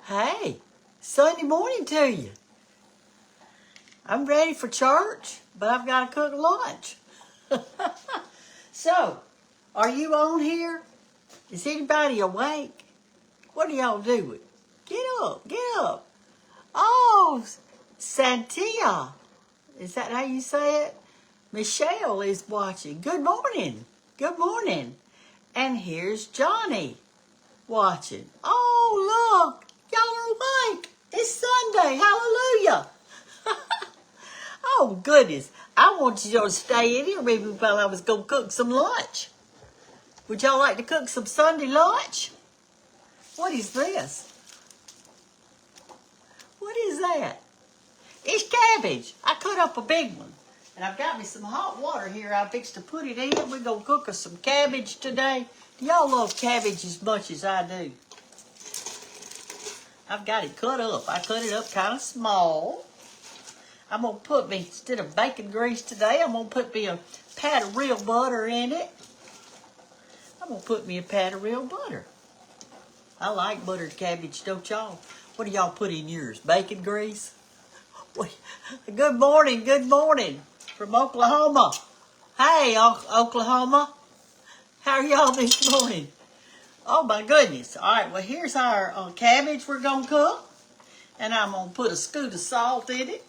Hey, Sunday morning to you. I'm ready for church, but I've got to cook lunch. So, are you on here? Is anybody awake? What are y'all doing? Get up, get up. Oh, Santia. Is that how you say it? Michelle is watching. Good morning. Good morning. And here's Johnny watching. Oh, look. Y'all are awake. It's Sunday. Hallelujah. Oh, goodness. I want you to stay in here maybe while I was going to cook some lunch. Would y'all like to cook some Sunday lunch? What is this? What is that? It's cabbage. I cut up a big one. And I've got me some hot water here. I fixed to put it in. We're going to cook us some cabbage today. Do y'all love cabbage as much as I do? I've got it cut up. I cut it up kind of small. I'm going to put me, instead of bacon grease today, I'm going to put me a pat of real butter in it. I'm going to put me a pat of real butter. I like buttered cabbage, don't y'all? What do y'all put in yours? Bacon grease? Good morning from Oklahoma. Hey, Oklahoma. How are y'all this morning? Oh, my goodness. All right, well, here's our cabbage we're going to cook. And I'm going to put a scoop of salt in it.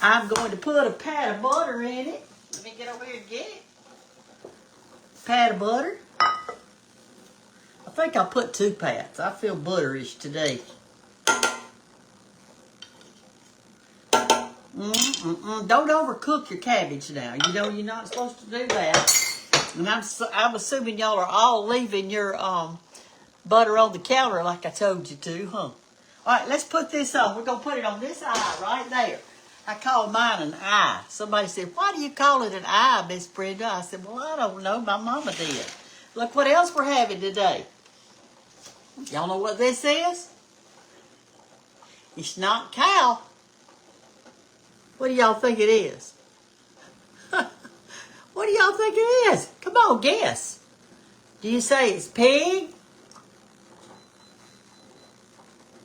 I'm going to put a pat of butter in it. Let me get over here and get it. Pat of butter. I think I'll put 2 pats. I feel butterish today. Don't overcook your cabbage now. You know you're not supposed to do that. And I'm assuming y'all are all leaving your butter on the counter like I told you to, huh? All right, let's put this on. We're going to put it on this eye right there. I call mine an eye. Somebody said, why do you call it an eye, Miss Brenda? I said, well, I don't know. My mama did. Look what else we're having today. Y'all know what this is? It's not cow. What do y'all think it is? What do y'all think it is? Come on, guess. Do you say it's pig?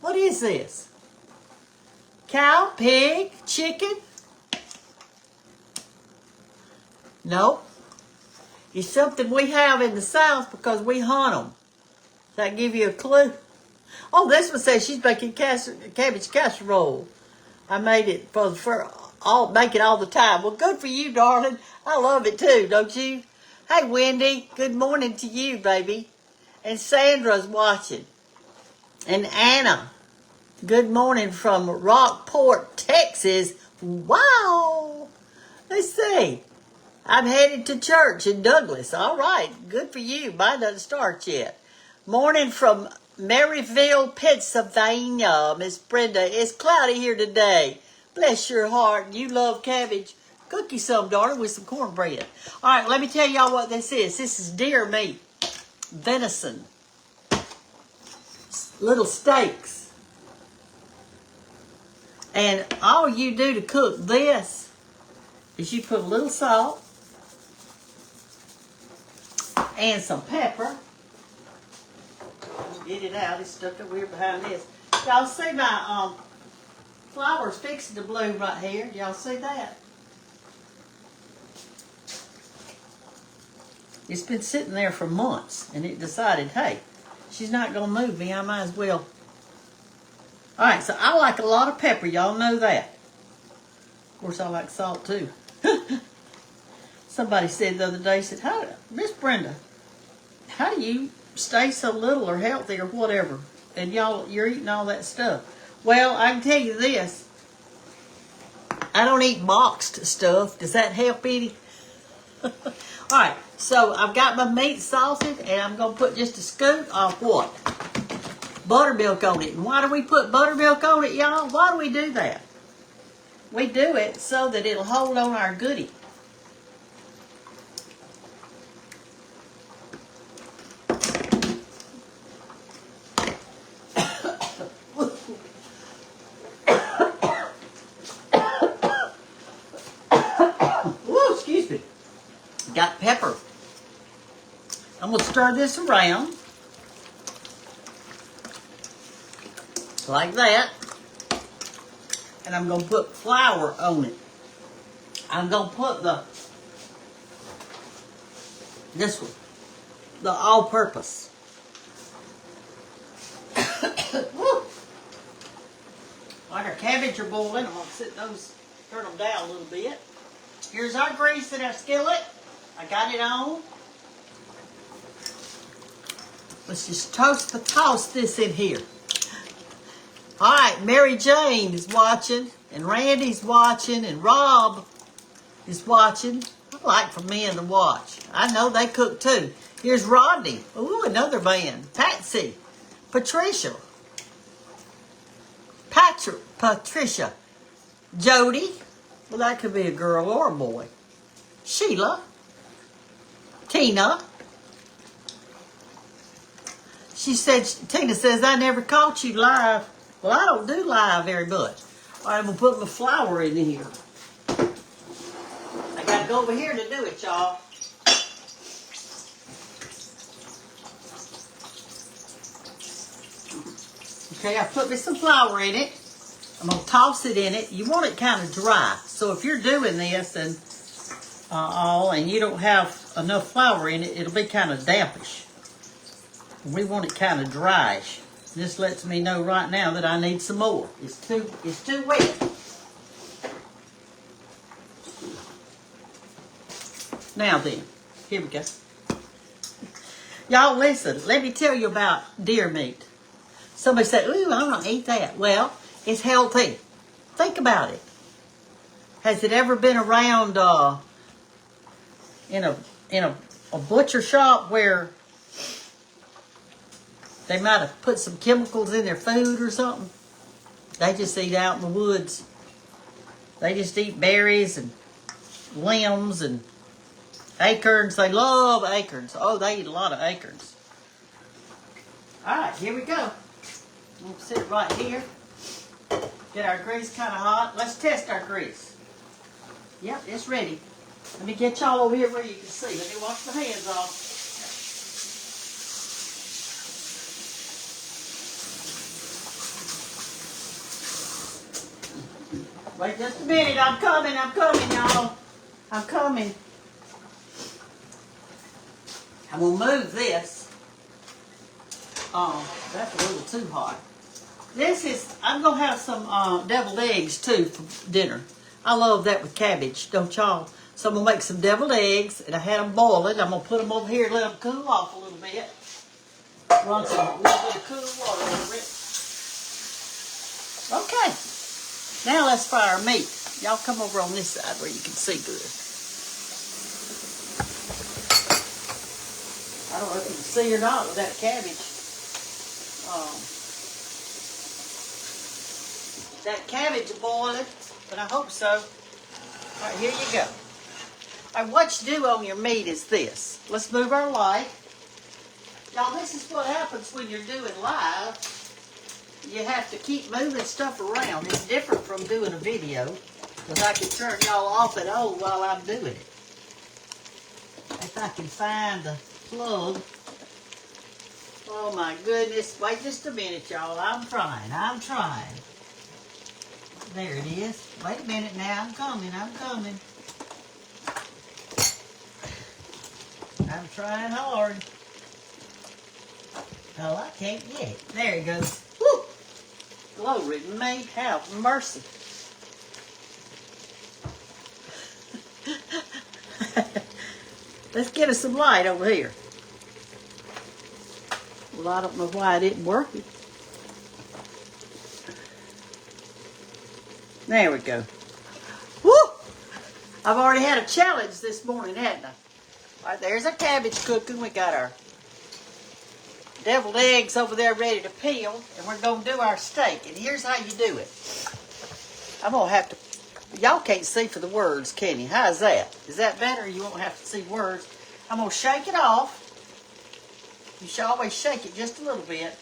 What is this? Cow, pig, chicken? Nope. It's something we have in the South because we hunt them. Does that give you a clue? Oh, this one says she's making cabbage casserole. I made it make it all the time. Well, good for you, darling. I love it too, don't you? Hey, Wendy. Good morning to you, baby. And Sandra's watching. And Anna. Good morning from Rockport, Texas. Wow. Let's see. I'm headed to church in Douglas. All right. Good for you. Mine doesn't start yet. Morning from Maryville, Pennsylvania. Miss Brenda, it's cloudy here today. Bless your heart. You love cabbage. Cook you some, darling, with some cornbread. All right, let me tell y'all what this is. This is deer meat. Venison. Little steaks. And all you do to cook this is you put a little salt and some pepper. Get it out. It's stuck over here behind this. Y'all see my flowers fixing to bloom right here. Y'all see that? It's been sitting there for months, and it decided, hey, she's not going to move me. I might as well. All right, so I like a lot of pepper. Y'all know that. Of course, I like salt, too. Somebody said the other day, said, Miss Brenda, how do you stay so little or healthy or whatever? And you're eating all that stuff. Well, I can tell you this. I don't eat boxed stuff. Does that help any? All right, so I've got my meat salted, and I'm going to put just a scoop of what? Buttermilk on it. And why do we put buttermilk on it, y'all? Why do we do that? We do it so that it'll hold on our goodie. Woo, excuse me. Got pepper. I'm going to stir this around. Like that. And I'm going to put flour on it. I'm going to put this one, the all-purpose. Like our cabbage are boiling, I'm going to turn them down a little bit. Here's our grease in our skillet. I got it on. Let's just toss this in here. All right, Mary Jane is watching, and Randy's watching, and Rob is watching. I like for men to watch. I know they cook too. Here's Rodney. Ooh, another man. Patsy. Patricia. Patricia. Jody. Well, that could be a girl or a boy. Sheila. Tina. Tina says, I never caught you live. Well, I don't do live very much. All right, I'm going to put my flour in here. I got to go over here to do it, y'all. Okay, I put me some flour in it. I'm going to toss it in it. You want it kind of dry. So if you're doing this and you don't have enough flour in it, it'll be kind of dampish. We want it kind of dryish. This lets me know right now that I need some more. It's too wet. Now then, here we go. Y'all listen, let me tell you about deer meat. Somebody said, ooh, I don't eat that. Well, it's healthy. Think about it. Has it ever been around in a butcher shop where they might have put some chemicals in their food or something? They just eat out in the woods. They just eat berries and limbs and acorns. They love acorns. Oh, they eat a lot of acorns. All right, here we go. We'll sit right here. Get our grease kind of hot. Let's test our grease. Yep, it's ready. Let me get y'all over here where you can see. Let me wash my hands off. Wait just a minute. I'm coming, y'all. I'm coming. I'm going to move this. That's a little too hot. I'm going to have some deviled eggs, too, for dinner. I love that with cabbage, don't y'all? So I'm going to make some deviled eggs, and I had them boiling. I'm going to put them over here and let them cool off a little bit. Run a little bit of cool water over it. Okay. Now let's fry our meat. Y'all come over on this side where you can see good. I don't know if you can see or not with that cabbage. That cabbage is boiling, but I hope so. All right, here you go. All right, what you do on your meat is this. Let's move our light. Y'all, this is what happens when you're doing live. You have to keep moving stuff around. It's different from doing a video, because I can turn y'all off and on while I'm doing it. If I can find the plug. Oh my goodness. Wait just a minute, y'all. I'm trying. There it is. Wait a minute now. I'm coming. I'm trying hard. Oh, I can't get it. There it goes. Woo! Glory may have mercy. Let's get us some light over here. Well, I don't know why it isn't working. There we go. Woo! I've already had a challenge this morning, hadn't I? All right, there's our cabbage cooking. We got our deviled eggs over there ready to peel, and we're going to do our steak. And here's how you do it. I'm going to have to, y'all can't see for the words, can you? How's that? Is that better? You won't have to see words. I'm going to shake it off. You should always shake it just a little bit.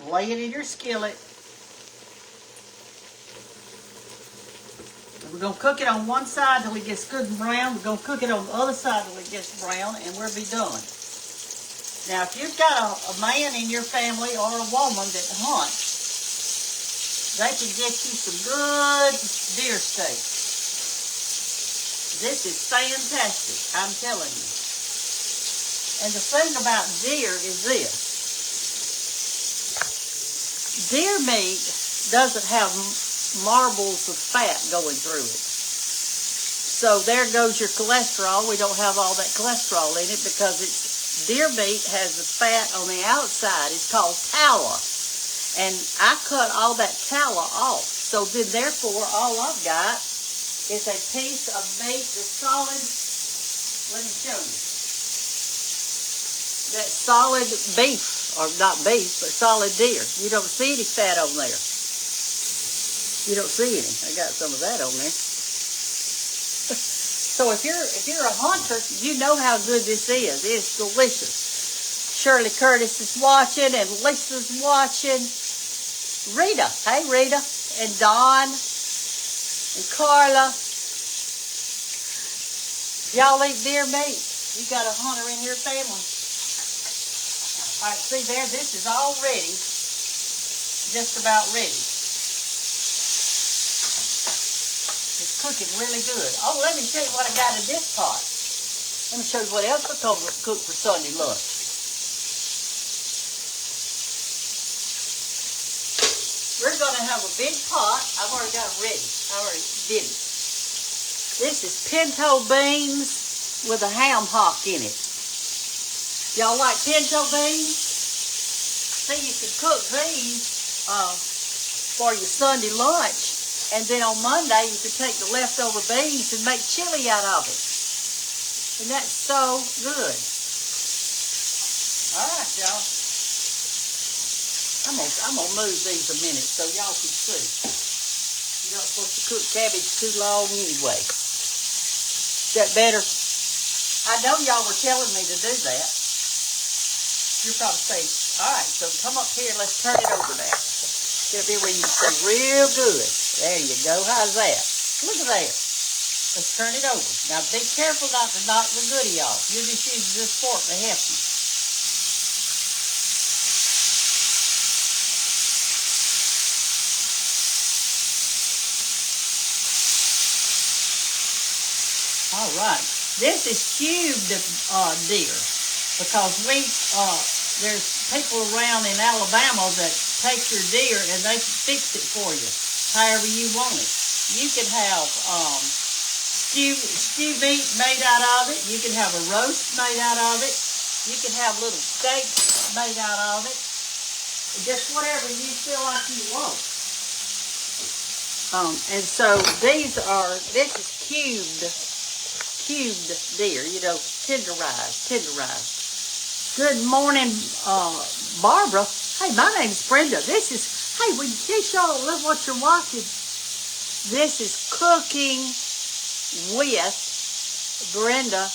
Lay it in your skillet. And we're going to cook it on one side till it gets good and brown. We're going to cook it on the other side till it gets brown, and we'll be done. Now, if you've got a man in your family or a woman that hunts, they can get you some good deer steak. This is fantastic, I'm telling you. And the thing about deer is this. Deer meat doesn't have marbles of fat going through it. So there goes your cholesterol. We don't have all that cholesterol in it because deer meat has the fat on the outside. It's called tallow. And I cut all that tallow off. So then therefore all I've got is a piece of meat that's solid. Let me show you. That's solid beef, or not beef, but solid deer. You don't see any fat on there. You don't see any. I got some of that on there. So if you're a hunter, you know how good this is. It's delicious. Shirley Curtis is watching, and Lisa's watching. Rita, hey Rita, and Dawn, and Carla. Y'all eat deer meat. You got a hunter in your family. All right, see there, this is all ready. Just about ready. It's cooking really good. Oh, let me show you what I got in this pot. Let me show you what else we're going to cook for Sunday lunch. We're going to have a big pot. I've already got it ready. I already did it. This is pinto beans with a ham hock in it. Y'all like pinto beans? See, you can cook these for your Sunday lunch. And then on Monday, you can take the leftover beans and make chili out of it. And that's so good. All right, y'all. I'm gonna move these a minute so y'all can see. You're not supposed to cook cabbage too long anyway. Is that better? I know y'all were telling me to do that. You're probably saying, all right, so come up here, let's turn it over now. Get up here where you can see real good. There you go. How's that? Look at that. Let's turn it over. Now, be careful not to knock the goodie off. You'll just use this fork to help you. All right. This is cubed deer because there's people around in Alabama that take your deer and they fix it for you however you want it. You can have stew meat made out of it. You can have a roast made out of it. You can have little steaks made out of it. Just whatever you feel like you want. And so this is cubed deer, you know, tenderized. Good morning, Barbara. Hey, my name's Brenda. Hey, in case y'all don't know what you're watching, this is Cooking with Brenda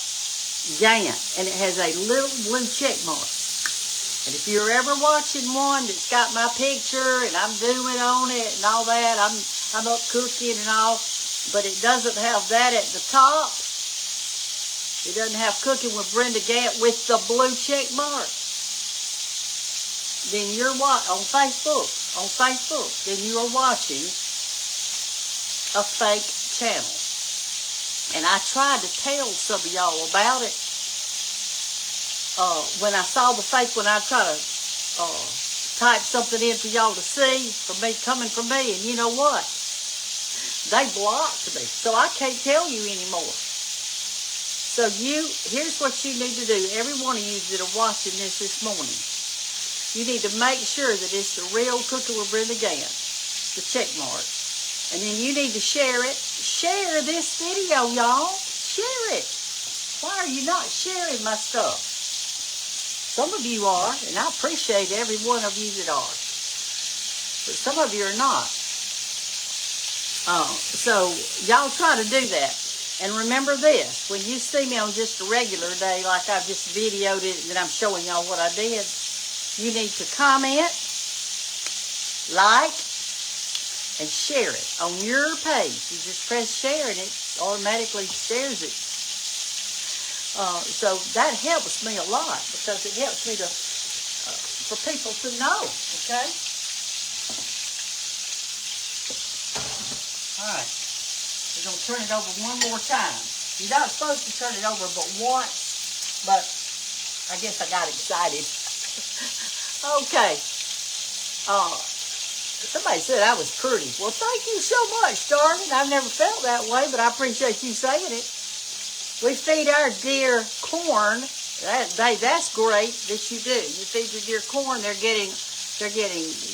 Gantt, and it has a little blue check mark. And if you're ever watching one that's got my picture and I'm doing on it and all that, I'm up cooking and all, but it doesn't have that at the top. It doesn't have Cooking with Brenda Gantt with the blue check mark. Then you're on Facebook, then you are watching a fake channel. And I tried to tell some of y'all about it. When I saw the fake one, I tried to type something in for y'all to see coming from me, and you know what? They blocked me, so I can't tell you anymore. So here's what you need to do. Every one of you that are watching this morning, you need to make sure that it's the real Cooking with Brenda Gantt, the check mark. And then you need to share it. Share this video, y'all. Share it. Why are you not sharing my stuff? Some of you are, and I appreciate every one of you that are. But some of you are not. So y'all try to do that. And remember this, when you see me on just a regular day, like I've just videoed it and I'm showing y'all what I did, you need to comment, like, and share it on your page. You just press share and it automatically shares it. So that helps me a lot because it helps me to for people to know. Okay. All right. We're gonna turn it over one more time. You're not supposed to turn it over but once, but I guess I got excited. Okay. Somebody said I was pretty. Well, thank you so much, darling. I've never felt that way, but I appreciate you saying it. We feed our deer corn. That's great that you do. You feed your deer corn. They're getting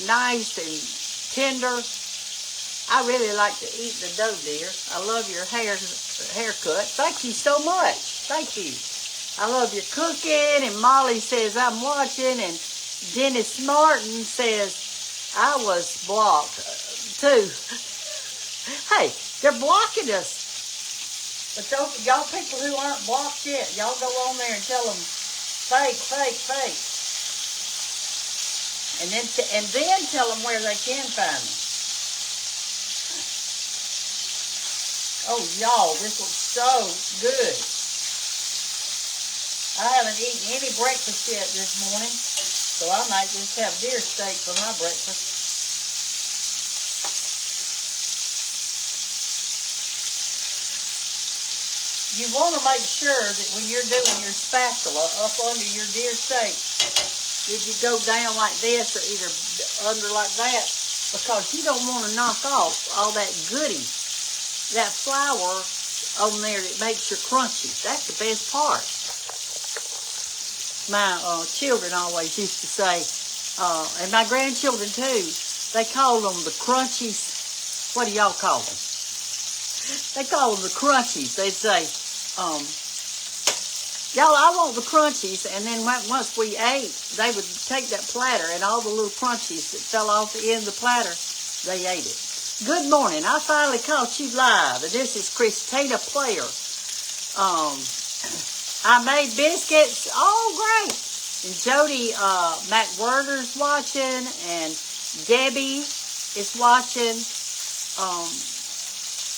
nice and tender. I really like to eat the doe deer. I love your haircut. Thank you so much. Thank you. I love your cooking. And Molly says I'm watching. And Dennis Martin says I was blocked too. Hey, they're blocking us. But y'all people who aren't blocked yet, y'all go on there and tell them fake, fake, fake. And then tell them where they can find me. Oh, y'all, this looks so good. I haven't eaten any breakfast yet this morning, so I might just have deer steak for my breakfast. You want to make sure that when you're doing your spatula up under your deer steak, that you go down like this or either under like that, because you don't want to knock off all that goodie, that flour on there that makes your crunchy. That's the best part. My children always used to say, and my grandchildren too, they call them the crunchies. What do y'all call them? They call them the crunchies. They'd say, y'all, I want the crunchies. And then once we ate, they would take that platter and all the little crunchies that fell off the end of the platter, they ate it. Good morning. I finally caught you live. And this is Christina Player. I made biscuits. Oh, great. And Jody McWhirter's watching. And Debbie is watching.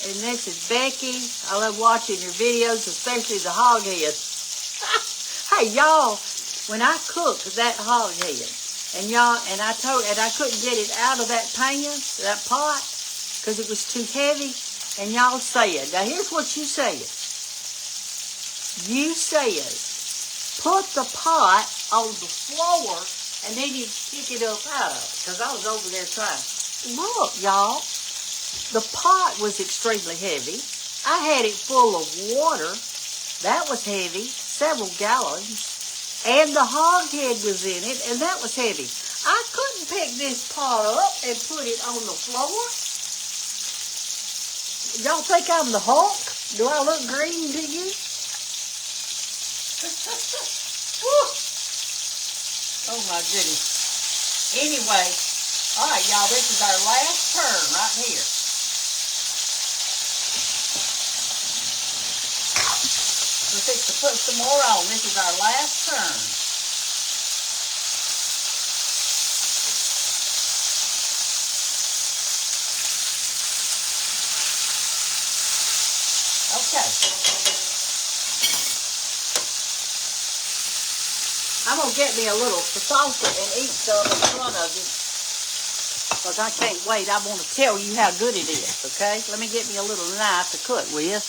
And this is Becky. I love watching your videos, especially the hog head. Hey, y'all, when I cooked that hog head, and I couldn't get it out of that pan, that pot, because it was too heavy, and y'all said, now here's what you said. You said, put the pot on the floor, and then you pick it up out of it, because I was over there trying. Look, y'all. The pot was extremely heavy. I had it full of water. That was heavy, several gallons. And the hog head was in it, and that was heavy. I couldn't pick this pot up and put it on the floor. Y'all think I'm the Hulk? Do I look green to you? Oh, my goodness. Anyway, all right, y'all, this is our last turn right here. We're fixing to put some more on. This is our last turn. Okay. I'm going to get me a little salsa and eat some in front of you. Because I can't wait. I want to tell you how good it is, okay? Let me get me a little knife to cut with.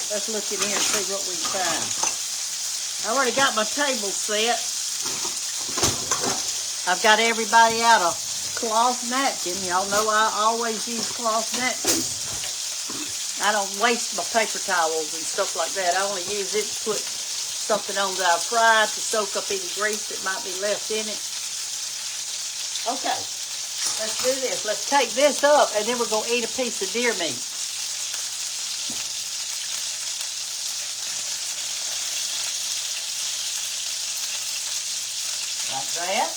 Let's look in here and see what we can find. I already got my table set. I've got everybody out of cloth napkin. Y'all know I always use cloth napkins. I don't waste my paper towels and stuff like that. I only use it to put something on that I fried to soak up any grease that might be left in it. Okay, let's do this. Let's take this up, and then we're going to eat a piece of deer meat. Like that.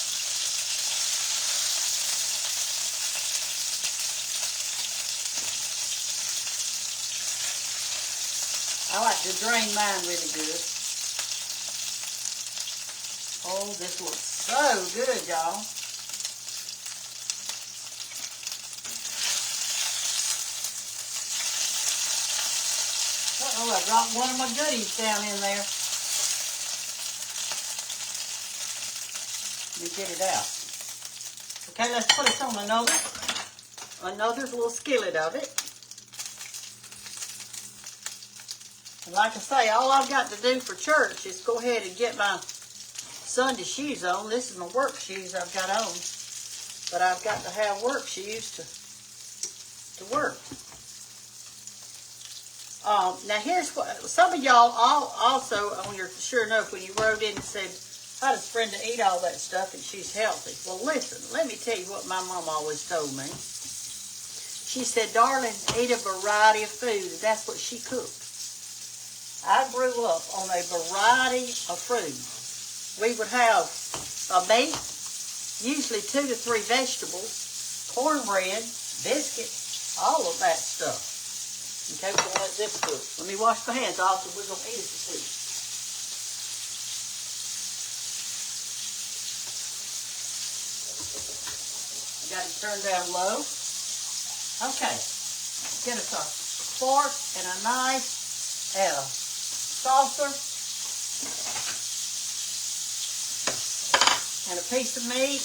I like to drain mine really good. Oh, this looks so good, y'all. Uh-oh, I dropped one of my goodies down in there. Let me get it out. Okay, let's put it on another little skillet of it. And like I say, all I've got to do for church is go ahead and get my Sunday shoes on. This is my work shoes I've got on. But I've got to have work shoes to work. Now here's what, some of y'all also on your Sure Enough, when you wrote in and said, how does Brenda eat all that stuff and she's healthy? Well, listen, let me tell you what my mom always told me. She said, darling, eat a variety of food, and that's what she cooked. I grew up on a variety of food. We would have a meat, usually 2 to 3 vegetables, cornbread, biscuits, all of that stuff. Okay, we're going to let this cook. Let me wash my hands off, and we're going to eat it to see. Got it turned down low. Okay, get us a fork and a knife and a saucer and a piece of meat.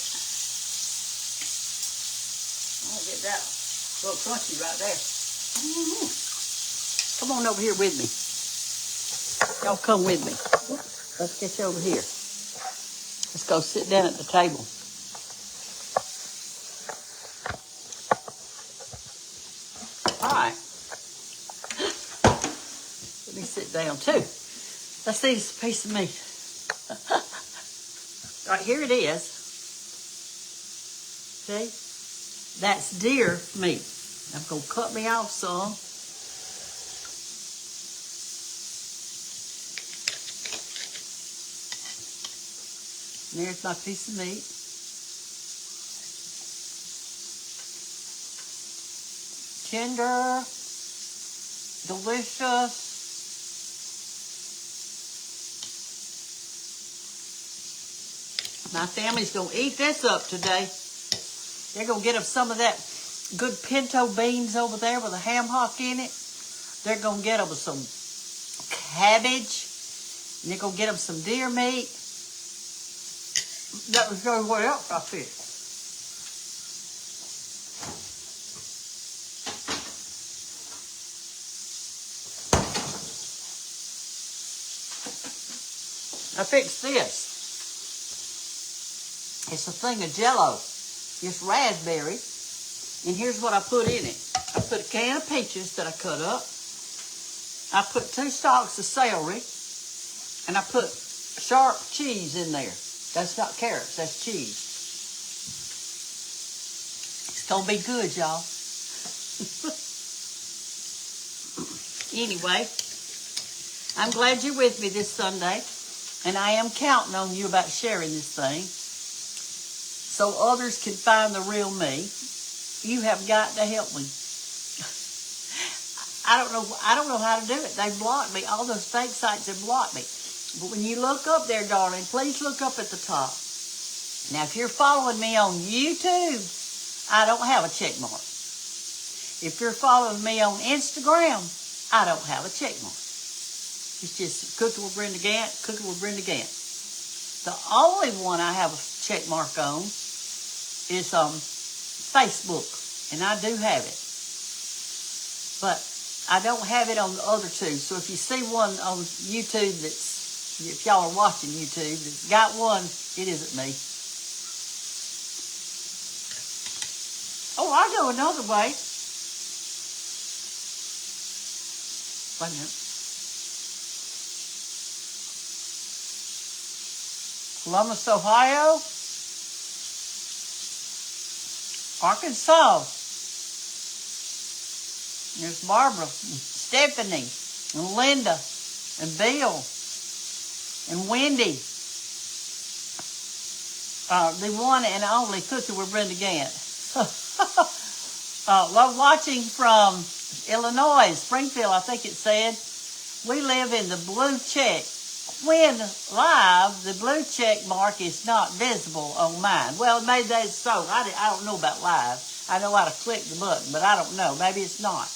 I'll get that a little crunchy right there. Come on over here with me. Y'all come with me. Let's get you over here. Let's go sit down at the table. All right. Let me sit down too. Let's eat this piece of meat. All right, here it is. See? That's deer meat. I'm going to cut me off some. And there's my piece of meat. Tender, delicious. My family's going to eat this up today. They're going to get them some of that good pinto beans over there with a ham hock in it. They're going to get them some cabbage. And they're going to get them some deer meat. That was really what else I fished. I fixed this. It's a thing of Jell-O. It's raspberry. And here's what I put in it. I put a can of peaches that I cut up. I put 2 stalks of celery. And I put sharp cheese in there. That's not carrots, that's cheese. It's going to be good, y'all. Anyway, I'm glad you're with me this Sunday. And I am counting on you about sharing this thing so others can find the real me. You have got to help me. I don't know how to do it. They've blocked me. All those fake sites have blocked me. But when you look up there, darling, please look up at the top. Now, if you're following me on YouTube, I don't have a check mark. If you're following me on Instagram, I don't have a check mark. It's just Cooking with Brenda Gantt, Cooking with Brenda Gantt. The only one I have a check mark on is Facebook, and I do have it. But I don't have it on the other 2. So if you see one on YouTube if y'all are watching YouTube, that's got one, it isn't me. Oh, I go another way. Wait a minute. Columbus, Ohio. Arkansas. There's Barbara, and Stephanie, and Linda, and Bill, and Wendy. The one and only Cooking with Brenda Gantt. Love watching from Illinois, Springfield, I think it said. We live in the blue check. When live, the blue check mark is not visible on mine. Well, maybe that's so. I don't know about live. I know how to click the button, but I don't know. Maybe it's not.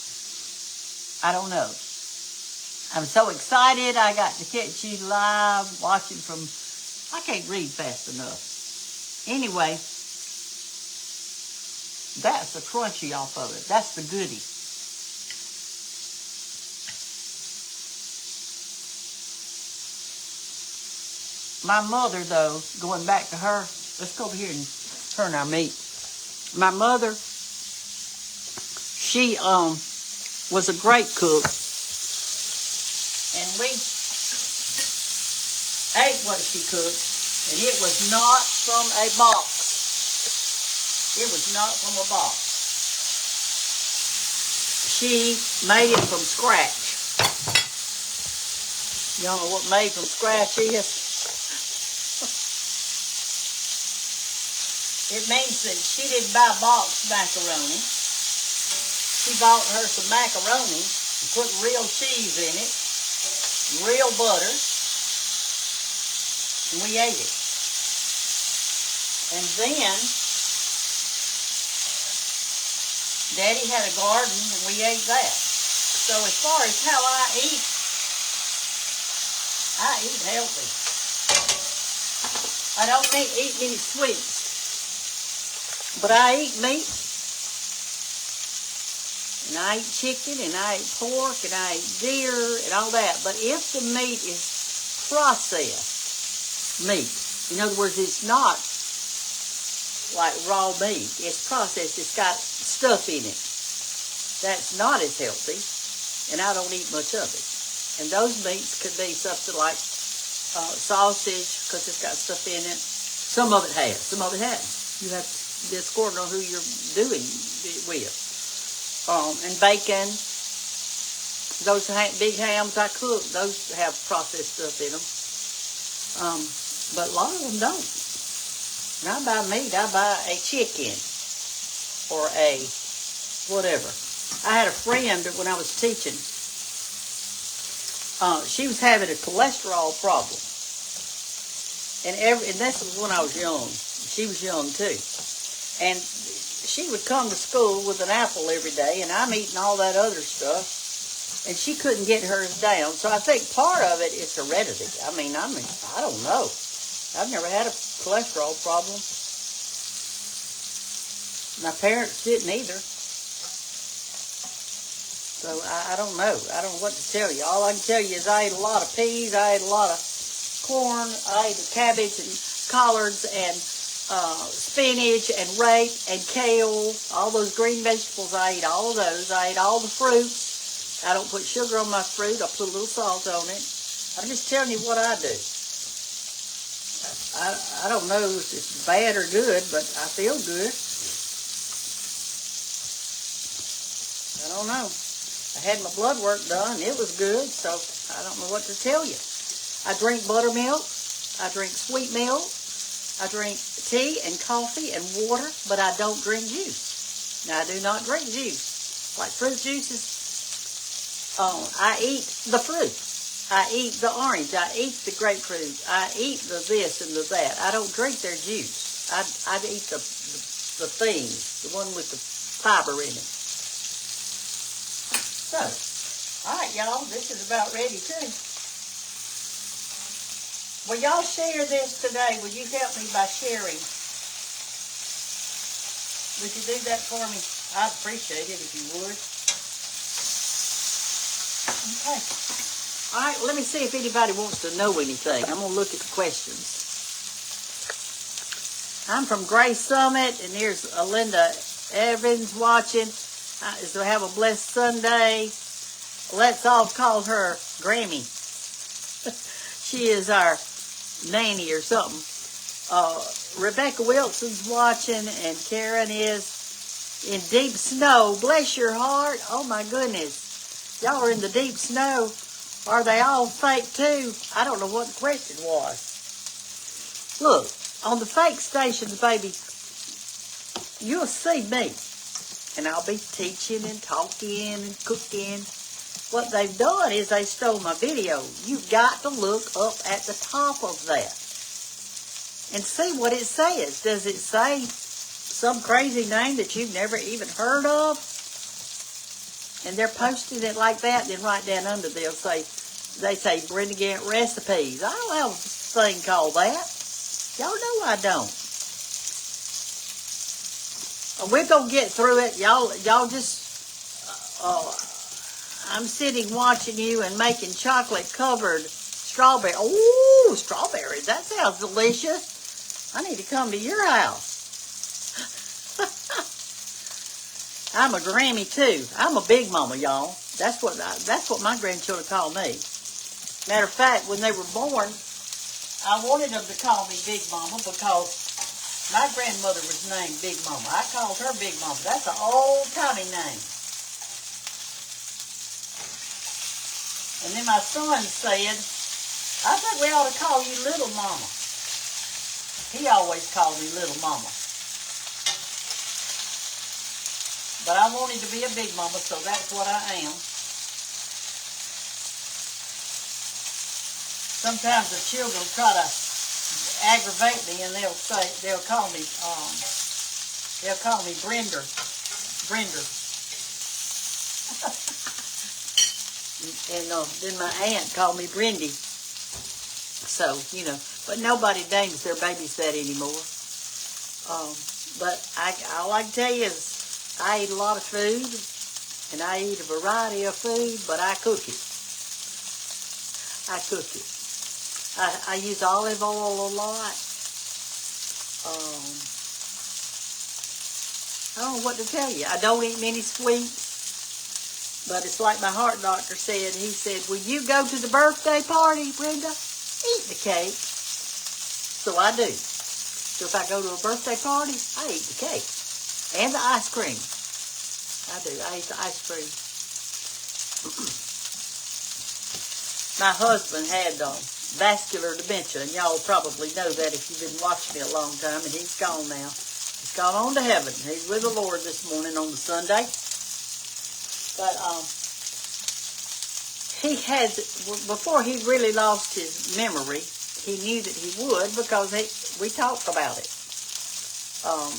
I don't know. I'm so excited I got to catch you live watching from... I can't read fast enough. Anyway, that's the crunchy off of it. That's the goodie. My mother, though, going back to her, let's go over here and turn our meat. My mother, she was a great cook, and we ate what she cooked, and it was not from a box. It was not from a box. She made it from scratch. Y'all know what made from scratch is? It means that she didn't buy boxed macaroni. She bought her some macaroni and put real cheese in it, real butter, and we ate it. And then Daddy had a garden and we ate that. So as far as how I eat healthy. I don't eat many sweets. But I eat meat, and I eat chicken, and I eat pork, and I eat deer, and all that. But if the meat is processed meat, in other words, it's not like raw meat. It's processed. It's got stuff in it. That's not as healthy, and I don't eat much of it. And those meats could be something like sausage, because it's got stuff in it. Some of it has. Some of it hasn't. You have to just according on who you're doing it with. And bacon, those big hams I cook, those have processed stuff in them. But a lot of them don't. When I buy meat, I buy a chicken or a whatever. I had a friend when I was teaching. She was having a cholesterol problem. And this was when I was young. She was young too. And she would come to school with an apple every day, and I'm eating all that other stuff, and she couldn't get hers down. So I think part of it is heredity. I don't know. I've never had a cholesterol problem. My parents didn't either. So I don't know. I don't know what to tell you. All I can tell you is I ate a lot of peas, I ate a lot of corn, I ate cabbage and collards and spinach and rape and kale, all those green vegetables. I ate all of those. I ate all the fruits. I don't put sugar on my fruit. I put a little salt on it. I'm just telling you what I do. I don't know if it's bad or good, but I feel good. I don't know. I had my blood work done. It was good, so I don't know what to tell you. I drink buttermilk. I drink sweet milk. I drink tea and coffee and water, but I don't drink juice. Now, I do not drink juice. Like fruit juices, I eat the fruit. I eat the orange. I eat the grapefruit. I eat the this and the that. I don't drink their juice. I eat the things, the one with the fiber in it. So, all right, y'all, this is about ready too. Will y'all share this today? Will you help me by sharing? Would you do that for me? I'd appreciate it if you would. Okay. All right, let me see if anybody wants to know anything. I'm going to look at the questions. I'm from Grace Summit, and here's Linda Evans watching. So have a blessed Sunday. Let's all call her Grammy. She is our nanny or something. Rebecca Wilson's watching, and Karen is in deep snow. Bless your heart. Oh my goodness. Y'all are in the deep snow. Are they all fake too? I don't know what the question was. Look, on the fake stations, baby, you'll see me. And I'll be teaching and talking and cooking. What they've done is they stole my video. You've got to look up at the top of that and see what it says. Does it say some crazy name that you've never even heard of? And they're posting it like that. Then right down under they say Brenda Gantt recipes. I don't have a thing called that. Y'all know I don't. We're going to get through it. Y'all just, I'm sitting watching you and making chocolate-covered strawberry. Oh, strawberries. That sounds delicious. I need to come to your house. I'm a Grammy, too. I'm a big mama, y'all. That's what my grandchildren call me. Matter of fact, when they were born, I wanted them to call me Big Mama because my grandmother was named Big Mama. I called her Big Mama. That's an old-timey name. And then my son said, I think we ought to call you Little Mama. He always called me Little Mama. But I wanted to be a Big Mama, so that's what I am. Sometimes the children try to aggravate me, and they'll call me Brenda. And then my aunt called me Brendy. So, but nobody names their babies that anymore. But all I can tell you is I eat a lot of food, and I eat a variety of food, but I cook it. I use olive oil a lot. I don't know what to tell you. I don't eat many sweets, but it's like my heart doctor said. He said, will you go to the birthday party, Brenda? Eat the cake. So I do. So if I go to a birthday party, I eat the cake. And the ice cream. I do. I eat the ice cream. My husband had vascular dementia, and y'all probably know that if you've been watching me a long time, and he's gone now. He's gone on to heaven. He's with the Lord this morning on the Sunday. But he had, before he really lost his memory, he knew that he would because we talked about it.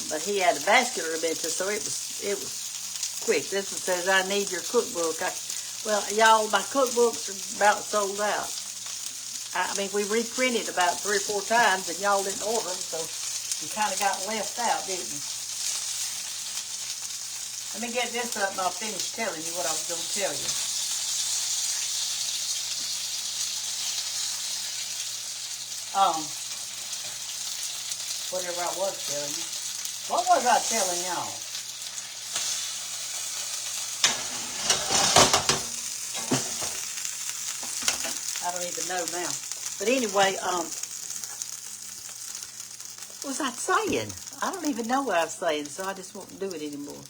But he had a vascular dementia, so it was quick. This one says, I need your cookbook. Well, y'all, my cookbooks are about sold out. I mean, we reprinted about 3 or 4 times, and y'all didn't order them, so you kind of got left out, didn't you? Let me get this up, and I'll finish telling you what I was going to tell you. Whatever I was telling you. What was I telling y'all? I don't even know now. But anyway, what was I saying? I don't even know what I was saying, so I just won't do it anymore.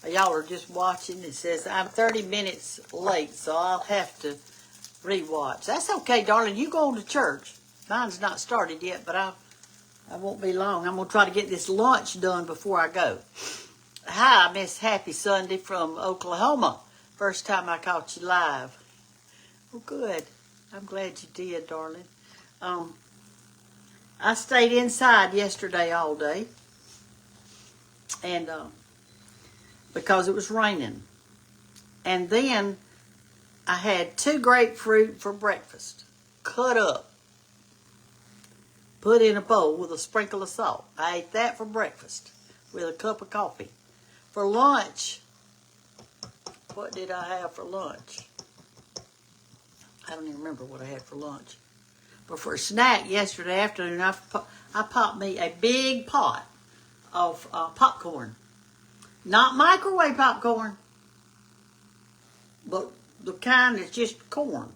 Y'all are just watching. It says I'm 30 minutes late, so I'll have to rewatch. That's okay, darling. You go on to church. Mine's not started yet, but I won't be long. I'm going to try to get this lunch done before I go. Hi, Miss Happy Sunday from Oklahoma. First time I caught you live. Oh, good. I'm glad you did, darling. I stayed inside yesterday all day, and because it was raining. And then I had 2 grapefruit for breakfast, cut up, put in a bowl with a sprinkle of salt. I ate that for breakfast with a cup of coffee. For lunch, what did I have for lunch? I don't even remember what I had for lunch. But for a snack yesterday afternoon, I popped me a big pot of popcorn. Not microwave popcorn, but the kind that's just corn.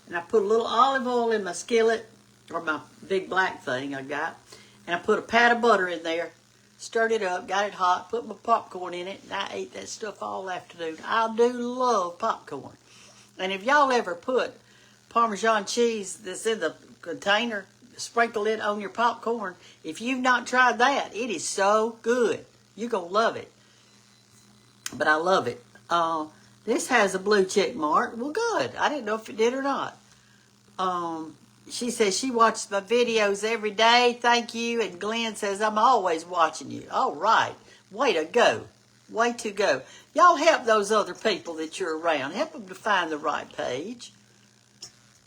And I put a little olive oil in my skillet, or my big black thing I got, and I put a pat of butter in there, stirred it up, got it hot, put my popcorn in it, and I ate that stuff all afternoon. I do love popcorn. And if y'all ever put Parmesan cheese that's in the container, sprinkle it on your popcorn, if you've not tried that, it is so good. You're going to love it. But I love it. This has a blue check mark. Well, good. I didn't know if it did or not. She says she watches my videos every day. Thank you. And Glenn says, I'm always watching you. All right. Way to go. Way to go. Y'all help those other people that you're around. Help them to find the right page.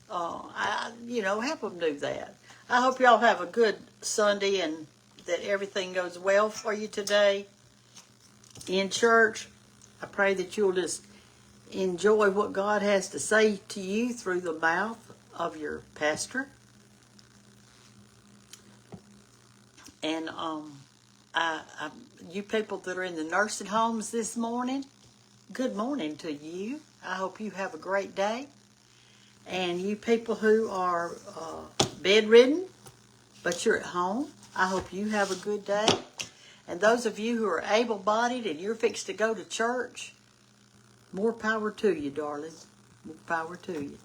Help them do that. I hope y'all have a good Sunday and that everything goes well for you today. in church. I pray that you'll just enjoy what God has to say to you through the mouth of your pastor. And you people that are in the nursing homes this morning, good morning to you. I hope you have a great day. And you people who are bedridden, but you're at home, I hope you have a good day. And those of you who are able-bodied and you're fixed to go to church, more power to you, darling. More power to you.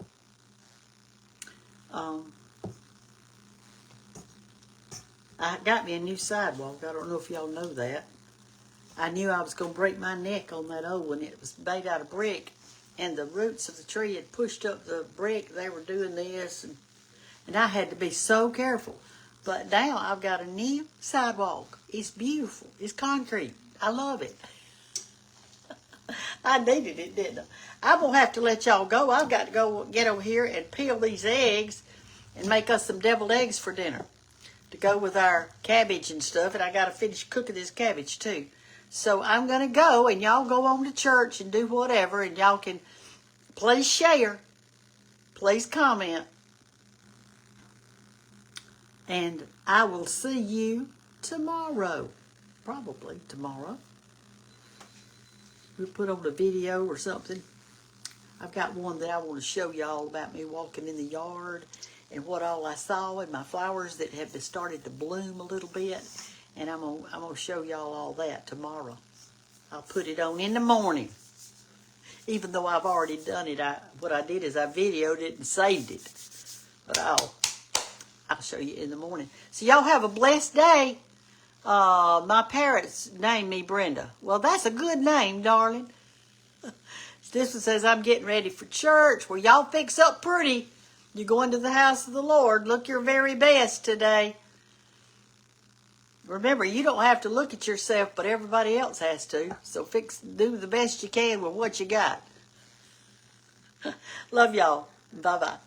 I got me a new sidewalk. I don't know if y'all know that. I knew I was going to break my neck on that old one. It was made out of brick, and the roots of the tree had pushed up the brick. They were doing this, and I had to be so careful. But now I've got a new sidewalk. It's beautiful. It's concrete. I love it. I needed it, didn't I? I'm going to have to let y'all go. I've got to go get over here and peel these eggs and make us some deviled eggs for dinner to go with our cabbage and stuff. And I got to finish cooking this cabbage too. So I'm going to go, and y'all go on to church and do whatever. And y'all can please share. Please comment. And I will see you tomorrow. Probably tomorrow. We'll put on a video or something. I've got one that I want to show y'all about me walking in the yard and what all I saw and my flowers that have started to bloom a little bit. And I'm gonna show y'all all that tomorrow. I'll put it on in the morning. Even though I've already done it, what I did is I videoed it and saved it. But I'll show you in the morning. So y'all have a blessed day. My parents named me Brenda. Well, that's a good name, darling. This one says, I'm getting ready for church. Well, y'all fix up pretty. You're going to the house of the Lord. Look your very best today. Remember, you don't have to look at yourself, but everybody else has to. So do the best you can with what you got. Love y'all. Bye-bye.